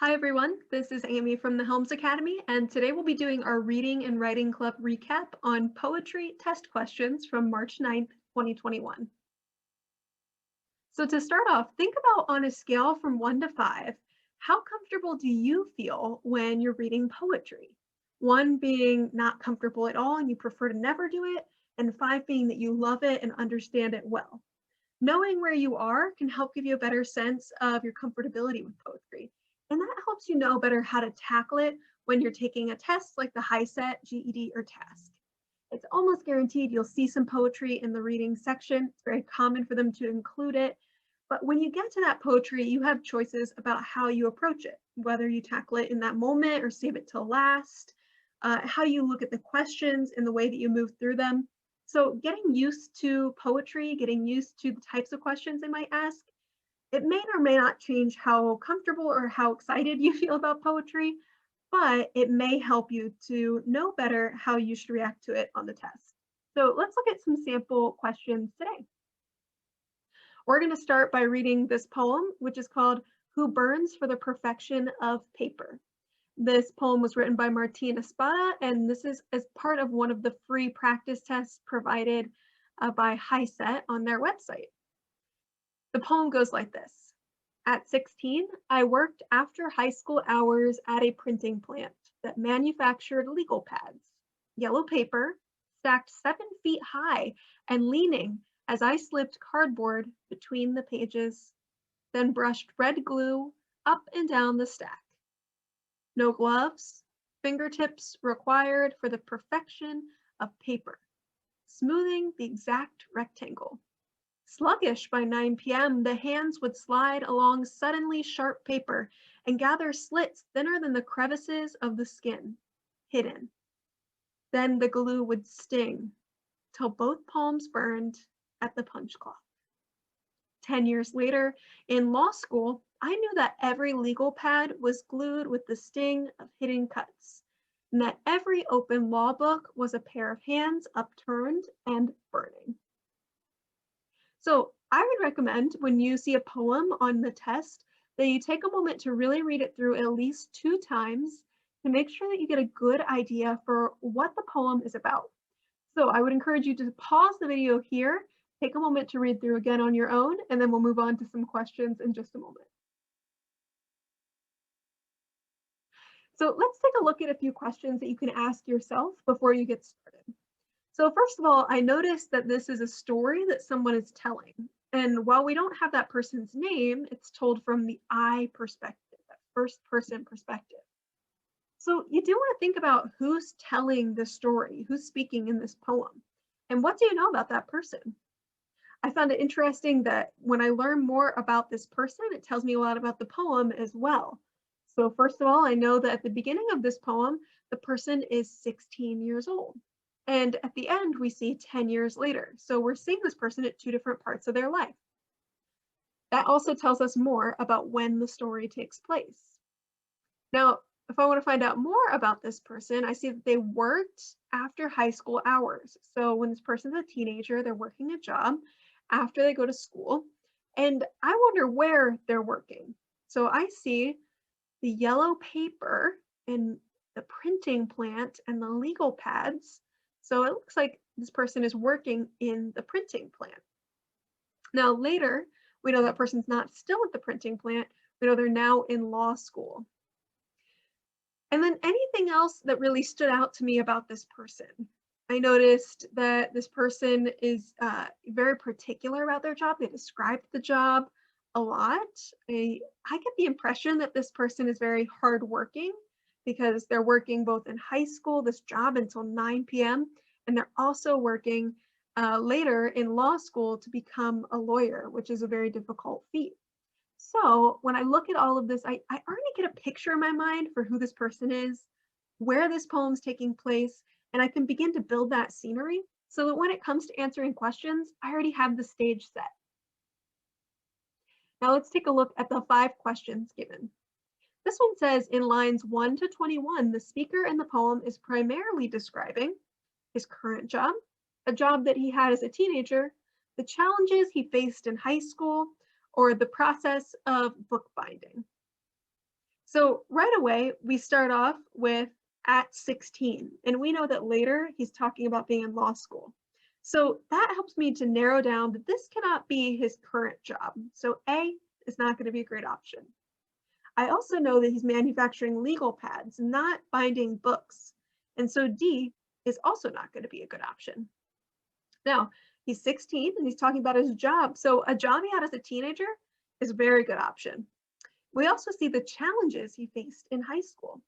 Hi everyone, this is Amy from the Helms Academy, and today we'll be doing our Reading and Writing Club recap on poetry test questions from March 9th, 2021. So to start off, think about on a scale from 1 to 5, how comfortable do you feel when you're reading poetry? 1 being not comfortable at all and you prefer to never do it, and 5 being that you love it and understand it well. Knowing where you are can help give you a better sense of your comfortability with poetry. And that helps you know better how to tackle it when you're taking a test like the HiSET, GED, or TASC. It's almost guaranteed you'll see some poetry in the reading section. It's very common for them to include it. But when you get to that poetry, you have choices about how you approach it, whether you tackle it in that moment or save it till last, how you look at the questions and the way that you move through them. So getting used to poetry, getting used to the types of questions they might ask, it may or may not change how comfortable or how excited you feel about poetry, but it may help you to know better how you should react to it on the test. So let's look at some sample questions today. We're going to start by reading this poem, which is called Who Burns for the Perfection of Paper. This poem was written by Martina Espada, and this is as part of one of the free practice tests provided by HiSET on their website. The poem goes like this. At 16, I worked after high school hours at a printing plant that manufactured legal pads, yellow paper, stacked 7 feet high and leaning as I slipped cardboard between the pages, then brushed red glue up and down the stack. No gloves, fingertips required for the perfection of paper, smoothing the exact rectangle. Sluggish by 9 p.m., the hands would slide along suddenly sharp paper and gather slits thinner than the crevices of the skin, hidden. Then the glue would sting till both palms burned at the punch cloth. 10 years later, in law school, I knew that every legal pad was glued with the sting of hidden cuts, and that every open law book was a pair of hands upturned and burning. So I would recommend when you see a poem on the test that you take a moment to really read it through at least 2 times to make sure that you get a good idea for what the poem is about. So I would encourage you to pause the video here, take a moment to read through again on your own, and then we'll move on to some questions in just a moment. So let's take a look at a few questions that you can ask yourself before you get started. So first of all, I noticed that this is a story that someone is telling. And while we don't have that person's name, it's told from the I perspective, that first person perspective. So you do want to think about who's telling the story, who's speaking in this poem, and what do you know about that person? I found it interesting that when I learn more about this person, it tells me a lot about the poem as well. So first of all, I know that at the beginning of this poem, the person is 16 years old. And at the end, we see 10 years later. So we're seeing this person at 2 different parts of their life. That also tells us more about when the story takes place. Now, if I want to find out more about this person, I see that they worked after high school hours. So when this person's a teenager, they're working a job after they go to school. And I wonder where they're working. So I see the yellow paper and the printing plant and the legal pads. So it looks like this person is working in the printing plant. Now later, we know that person's not still at the printing plant. We know they're now in law school. And then anything else that really stood out to me about this person? I noticed that this person is very particular about their job. They described the job a lot. I get the impression that this person is very hardworking because they're working both in high school, this job until 9 p.m., and they're also working later in law school to become a lawyer, which is a very difficult feat. So when I look at all of this, I already get a picture in my mind for who this person is, where this poem's taking place, and I can begin to build that scenery so that when it comes to answering questions, I already have the stage set. Now let's take a look at the 5 questions given. This one says in lines 1 to 21, the speaker in the poem is primarily describing his current job, a job that he had as a teenager, the challenges he faced in high school, or the process of bookbinding. So right away, we start off with at 16, and we know that later he's talking about being in law school. So that helps me to narrow down that this cannot be his current job. So A is not going to be a great option. I also know that he's manufacturing legal pads, not binding books. And so D is also not going to be a good option. Now, he's 16 and he's talking about his job. So a job he had as a teenager is a very good option. We also see the challenges he faced in high school.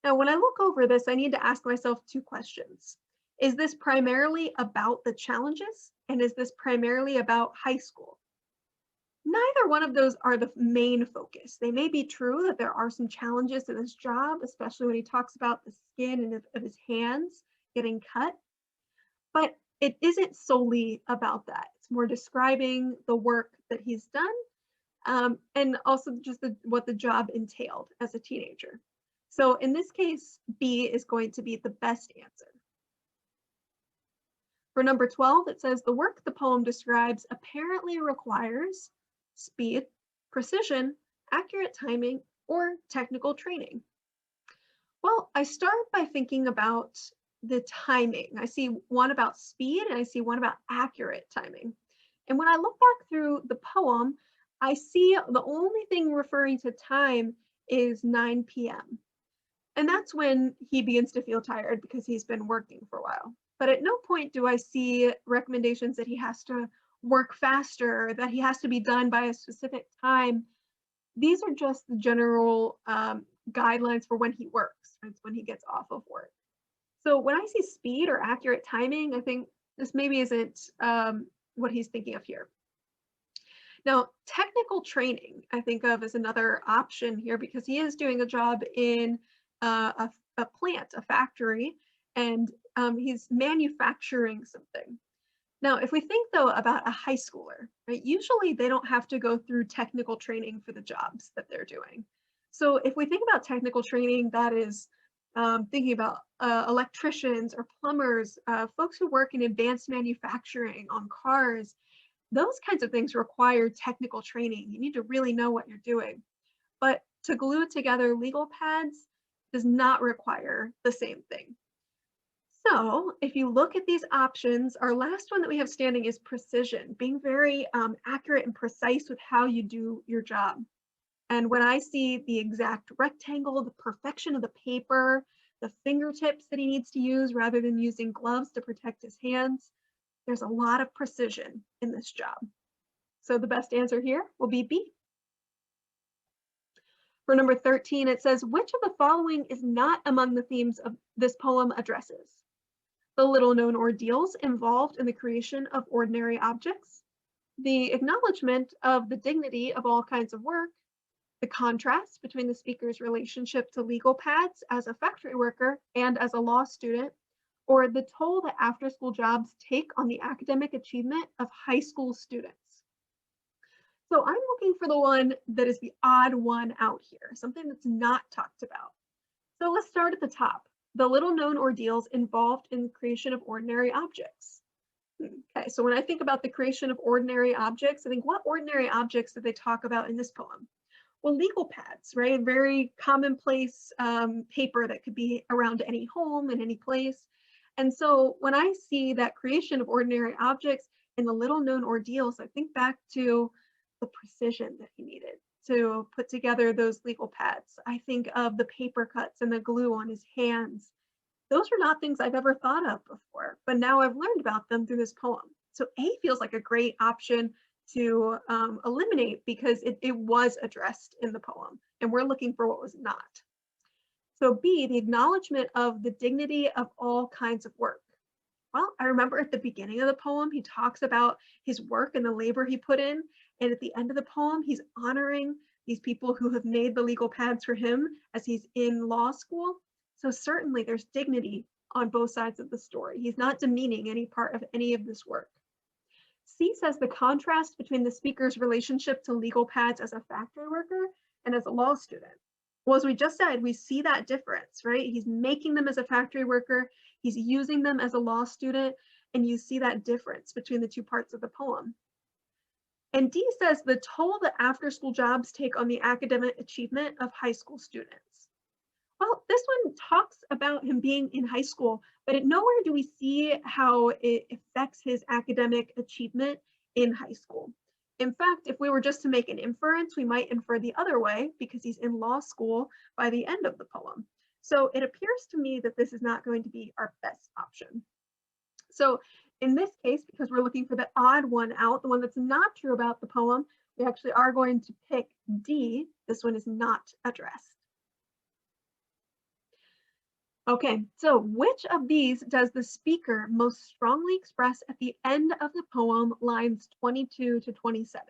Now, when I look over this, I need to ask myself two questions. Is this primarily about the challenges? And is this primarily about high school? Neither one of those are the main focus. They may be true that there are some challenges to this job, especially when he talks about the skin of his hands getting cut, but it isn't solely about that. It's more describing the work that he's done, and also just what the job entailed as a teenager. So in this case, B is going to be the best answer. For number 12, it says the work the poem describes apparently requires speed, precision, accurate timing, or technical training. Well, I start by thinking about the timing. I see one about speed and I see one about accurate timing. And when I look back through the poem, I see the only thing referring to time is 9 p.m. And that's when he begins to feel tired because he's been working for a while. But at no point do I see recommendations that he has to work faster, that he has to be done by a specific time. These are just the general guidelines for when he works. It's when he gets off of work. So when I see speed or accurate timing, I think this maybe isn't what he's thinking of here. Now, technical training, I think of as another option here because he is doing a job in a plant, a factory, and he's manufacturing something. Now, if we think though about a high schooler, right, usually they don't have to go through technical training for the jobs that they're doing. So if we think about technical training, that is thinking about electricians or plumbers, folks who work in advanced manufacturing on cars, those kinds of things require technical training. You need to really know what you're doing. But to glue together legal pads does not require the same thing. So if you look at these options, our last one that we have standing is precision, being very accurate and precise with how you do your job. And when I see the exact rectangle, the perfection of the paper, the fingertips that he needs to use rather than using gloves to protect his hands, there's a lot of precision in this job. So the best answer here will be B. For number 13, it says, which of the following is not among the themes of this poem addresses? The little-known ordeals involved in the creation of ordinary objects, the acknowledgement of the dignity of all kinds of work, the contrast between the speaker's relationship to legal pads as a factory worker and as a law student, or the toll that after-school jobs take on the academic achievement of high school students. So I'm looking for the one that is the odd one out here, something that's not talked about. So let's start at the top. The little-known ordeals involved in the creation of ordinary objects. Okay, so when I think about the creation of ordinary objects, I think what ordinary objects did they talk about in this poem? Well, legal pads, right? Very commonplace paper that could be around any home in any place. And so when I see that creation of ordinary objects in the little-known ordeals, I think back to the precision that he needed to put together those legal pads. I think of the paper cuts and the glue on his hands. Those are not things I've ever thought of before, but now I've learned about them through this poem. So A feels like a great option to eliminate because it was addressed in the poem and we're looking for what was not. So B, the acknowledgement of the dignity of all kinds of work. Well, I remember at the beginning of the poem, he talks about his work and the labor he put in. And at the end of the poem, he's honoring these people who have made the legal pads for him as he's in law school. So certainly there's dignity on both sides of the story. He's not demeaning any part of any of this work. C says the contrast between the speaker's relationship to legal pads as a factory worker and as a law student. Well, as we just said, we see that difference, right? He's making them as a factory worker, he's using them as a law student, and you see that difference between the two parts of the poem. And D says the toll that after-school jobs take on the academic achievement of high school students. Well, this one talks about him being in high school, but at nowhere do we see how it affects his academic achievement in high school. In fact, if we were just to make an inference, we might infer the other way because he's in law school by the end of the poem. So it appears to me that this is not going to be our best option. So in this case, because we're looking for the odd one out, the one that's not true about the poem, we actually are going to pick D. This one is not addressed. Okay, so which of these does the speaker most strongly express at the end of the poem, lines 22 to 27?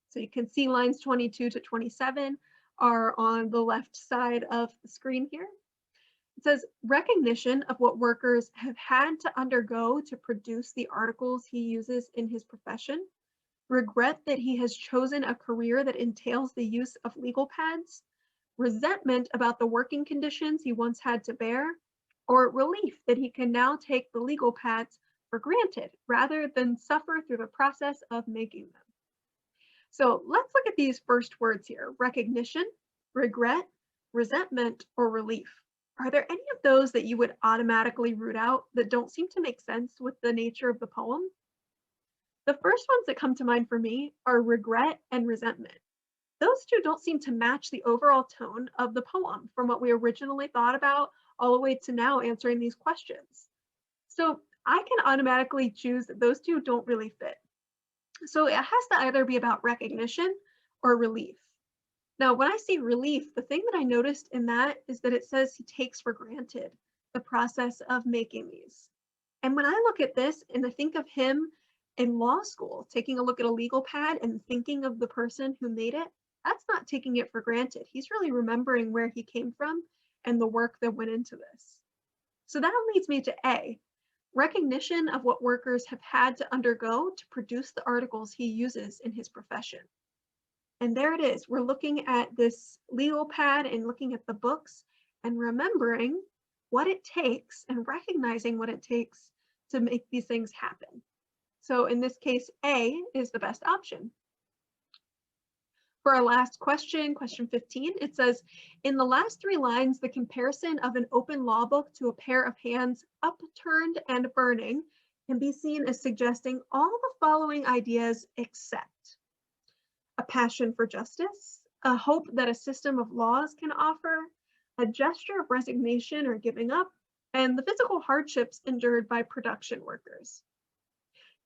So you can see lines 22 to 27 are on the left side of the screen here. It says, recognition of what workers have had to undergo to produce the articles he uses in his profession, regret that he has chosen a career that entails the use of legal pads, resentment about the working conditions he once had to bear, or relief that he can now take the legal pads for granted rather than suffer through the process of making them. So let's look at these first words here: recognition, regret, resentment, or relief. Are there any of those that you would automatically root out that don't seem to make sense with the nature of the poem? The first ones that come to mind for me are regret and resentment. Those two don't seem to match the overall tone of the poem from what we originally thought about all the way to now answering these questions. So I can automatically choose that those two don't really fit. So it has to either be about recognition or relief. Now, when I see relief, the thing that I noticed in that is that it says he takes for granted the process of making these. And when I look at this and I think of him in law school, taking a look at a legal pad and thinking of the person who made it, that's not taking it for granted. He's really remembering where he came from and the work that went into this. So that leads me to A, recognition of what workers have had to undergo to produce the articles he uses in his profession. And there it is. We're looking at this legal pad and looking at the books and remembering what it takes and recognizing what it takes to make these things happen. So in this case, A is the best option. For our last question, question 15, it says, in the last three lines, the comparison of an open law book to a pair of hands upturned and burning can be seen as suggesting all the following ideas except a passion for justice, a hope that a system of laws can offer, a gesture of resignation or giving up, and the physical hardships endured by production workers.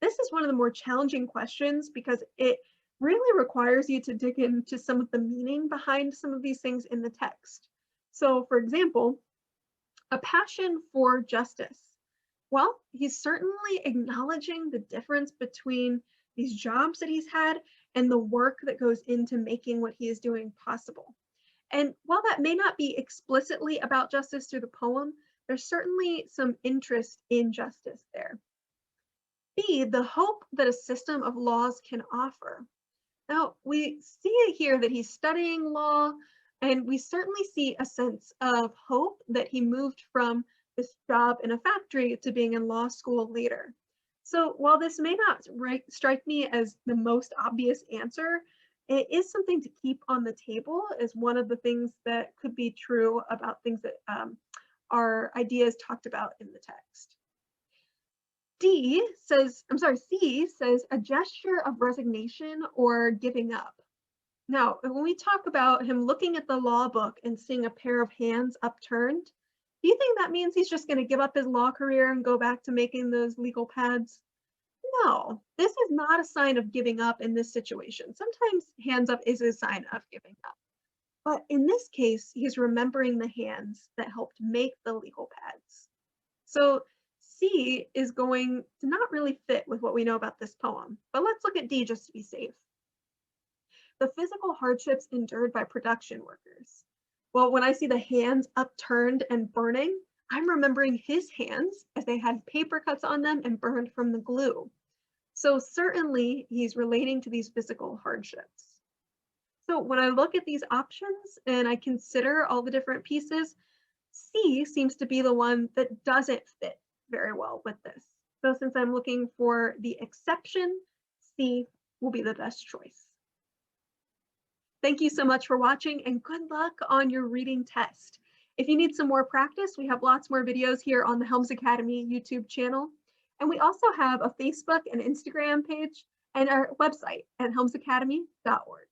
This is one of the more challenging questions because it really requires you to dig into some of the meaning behind some of these things in the text. So for example, a passion for justice. Well, he's certainly acknowledging the difference between these jobs that he's had and the work that goes into making what he is doing possible. And while that may not be explicitly about justice through the poem, there's certainly some interest in justice there. B, the hope that a system of laws can offer. Now, we see here that he's studying law, and we certainly see a sense of hope that he moved from this job in a factory to being in law school later. So while this may not strike me as the most obvious answer, it is something to keep on the table as one of the things that could be true about things that are ideas talked about in the text. C says a gesture of resignation or giving up. Now, when we talk about him looking at the law book and seeing a pair of hands upturned, do you think that means he's just going to give up his law career and go back to making those legal pads? No, this is not a sign of giving up in this situation. Sometimes hands up is a sign of giving up. But in this case, he's remembering the hands that helped make the legal pads. So C is going to not really fit with what we know about this poem, but let's look at D just to be safe. The physical hardships endured by production workers. Well, when I see the hands upturned and burning, I'm remembering his hands as they had paper cuts on them and burned from the glue. So certainly he's relating to these physical hardships. So when I look at these options and I consider all the different pieces, C seems to be the one that doesn't fit very well with this. So since I'm looking for the exception, C will be the best choice. Thank you so much for watching and good luck on your reading test. If you need some more practice, we have lots more videos here on the Helms Academy YouTube channel. And we also have a Facebook and Instagram page and our website at helmsacademy.org.